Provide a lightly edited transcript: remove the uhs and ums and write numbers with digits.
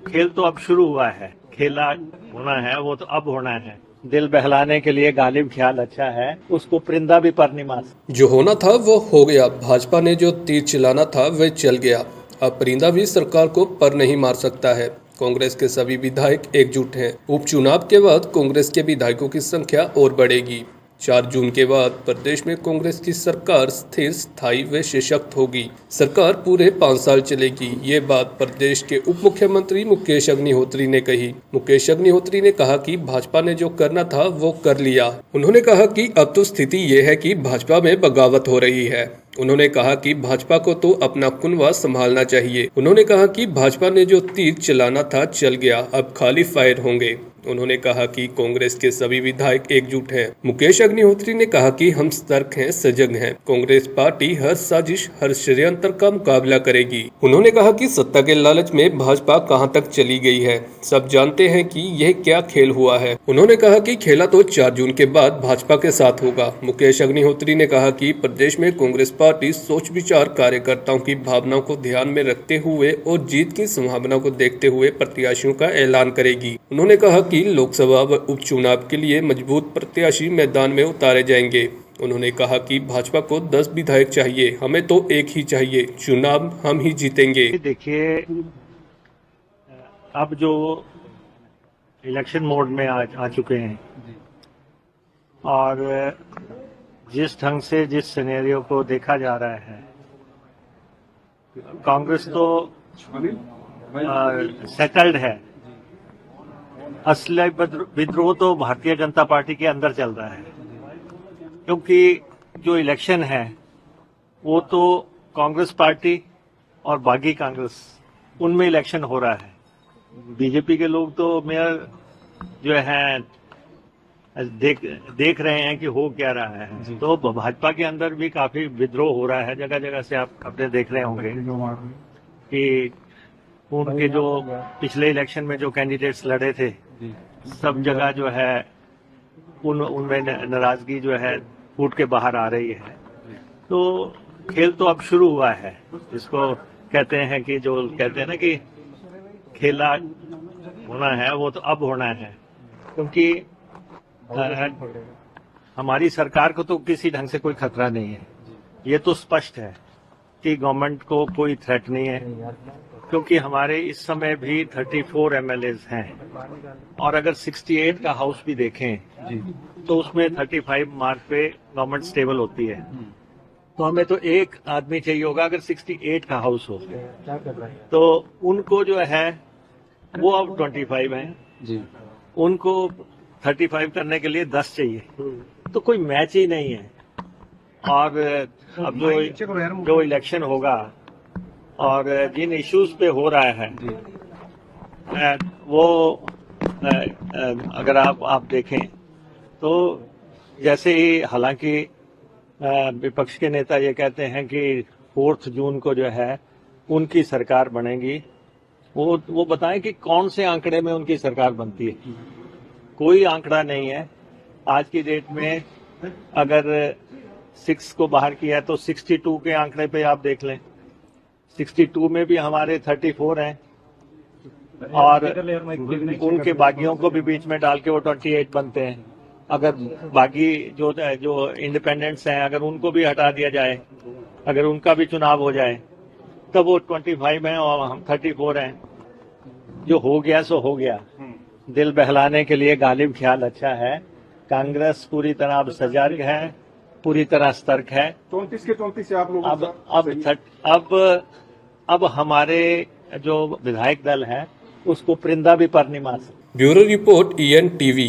खेल तो अब शुरू हुआ है, खेला होना है वो तो अब होना है। दिल बहलाने के लिए गालिब ख्याल अच्छा है, उसको परिंदा भी पर नहीं मार सकता। जो होना था वो हो गया। भाजपा ने जो तीर चलाना था वह चल गया। अब परिंदा भी सरकार को पर नहीं मार सकता है। कांग्रेस के सभी विधायक एकजुट हैं। उपचुनाव के बाद कांग्रेस के विधायकों की संख्या और बढ़ेगी। 4 जून के बाद प्रदेश में कांग्रेस की सरकार स्थिर, स्थायी व सशक्त होगी। सरकार पूरे 5 साल चलेगी। ये बात प्रदेश के उप मुख्यमंत्री मुकेश अग्निहोत्री ने कही। मुकेश अग्निहोत्री ने कहा कि भाजपा ने जो करना था वो कर लिया। उन्होंने कहा कि अब तो स्थिति ये है कि भाजपा में बगावत हो रही है। उन्होंने कहा कि भाजपा को तो अपना कुनवा संभालना चाहिए। उन्होंने कहा कि भाजपा ने जो तीर चलाना था चल गया, अब खाली फायर होंगे। उन्होंने कहा कि कांग्रेस के सभी विधायक एकजुट हैं। मुकेश अग्निहोत्री ने कहा कि हम सतर्क हैं, सजग हैं। कांग्रेस पार्टी हर साजिश, हर षड्यंत्र का मुकाबला करेगी। उन्होंने कहा कि सत्ता के लालच में भाजपा कहां तक चली गई है, सब जानते हैं कि यह क्या खेल हुआ है। उन्होंने कहा कि खेला तो 4 जून के बाद भाजपा के साथ होगा। मुकेश अग्निहोत्री ने कहा कि प्रदेश में कांग्रेस पार्टी सोच विचार, कार्यकर्ताओं की भावनाओं को ध्यान में रखते हुए और जीत की संभावना को देखते हुए प्रत्याशियों का ऐलान करेगी। उन्होंने कहा कि लोकसभा व उपचुनाव के लिए मजबूत प्रत्याशी मैदान में उतारे जाएंगे। उन्होंने कहा कि भाजपा को 10 विधायक चाहिए, हमें तो एक ही चाहिए। चुनाव हम ही जीतेंगे। देखिए, अब जो इलेक्शन मोड में आ चुके हैं और जिस ढंग से जिस सिनेरियो को देखा जा रहा है, कांग्रेस तो सेटल्ड है। असली विद्रोह तो भारतीय जनता पार्टी के अंदर चल रहा है, क्योंकि जो इलेक्शन है वो तो कांग्रेस पार्टी और बागी कांग्रेस, उनमें इलेक्शन हो रहा है। बीजेपी के लोग तो मेयर जो है देख रहे हैं कि हो क्या रहा है। तो भाजपा के अंदर भी काफी विद्रोह हो रहा है। जगह जगह से आप अपने देख रहे होंगे कि उनके जो पिछले इलेक्शन में जो कैंडिडेट्स लड़े थे, सब जगह जो है उनमें नाराजगी जो है फूट के बाहर आ रही है। तो खेल तो अब शुरू हुआ है, जिसको कहते हैं कि जो कहते हैं ना कि खेला होना है वो तो अब होना है। क्योंकि हमारी सरकार को तो किसी ढंग से कोई खतरा नहीं है। ये तो स्पष्ट है कि गवर्नमेंट को कोई थ्रेट नहीं है, क्योंकि हमारे इस समय भी 34 एमएलएज हैं और अगर 68 का हाउस भी देखें तो उसमें 35 मार्क पे गवर्नमेंट स्टेबल होती है। तो हमें तो एक आदमी चाहिए होगा अगर 68 का हाउस हो। तो उनको जो है वो अब 25 हैं, उनको 35 करने के लिए 10 चाहिए। तो कोई मैच ही नहीं है। और अब जो इलेक्शन होगा और जिन इश्यूज पे हो रहा है वो अगर आप देखें तो जैसे ही, हालांकि विपक्ष के नेता ये कहते हैं कि 4 जून को जो है उनकी सरकार बनेगी, वो बताएं कि कौन से आंकड़े में उनकी सरकार बनती है। कोई आंकड़ा नहीं है। आज की डेट में अगर 6 को बाहर किया तो 62 के आंकड़े पे आप देख लें। 62 में भी हमारे 34 हैं और उनके बागियों को भी बीच में डाल के वो 28 बनते हैं। अगर बागी जो इंडिपेंडेंट्स हैं, अगर उनको भी हटा दिया जाए, अगर उनका भी चुनाव हो जाए, तब वो 25 हैं और हम 34 हैं। जो हो गया सो हो गया। दिल बहलाने के लिए गालिब ख्याल अच्छा है। कांग्रेस पूरी तरह अब सजग है, पूरी तरह सतर्क है। 34 के 34 से आप लोग अब हमारे जो विधायक दल है उसको परिंदा भी पर नहीं मार सकते। Bureau report EN TV।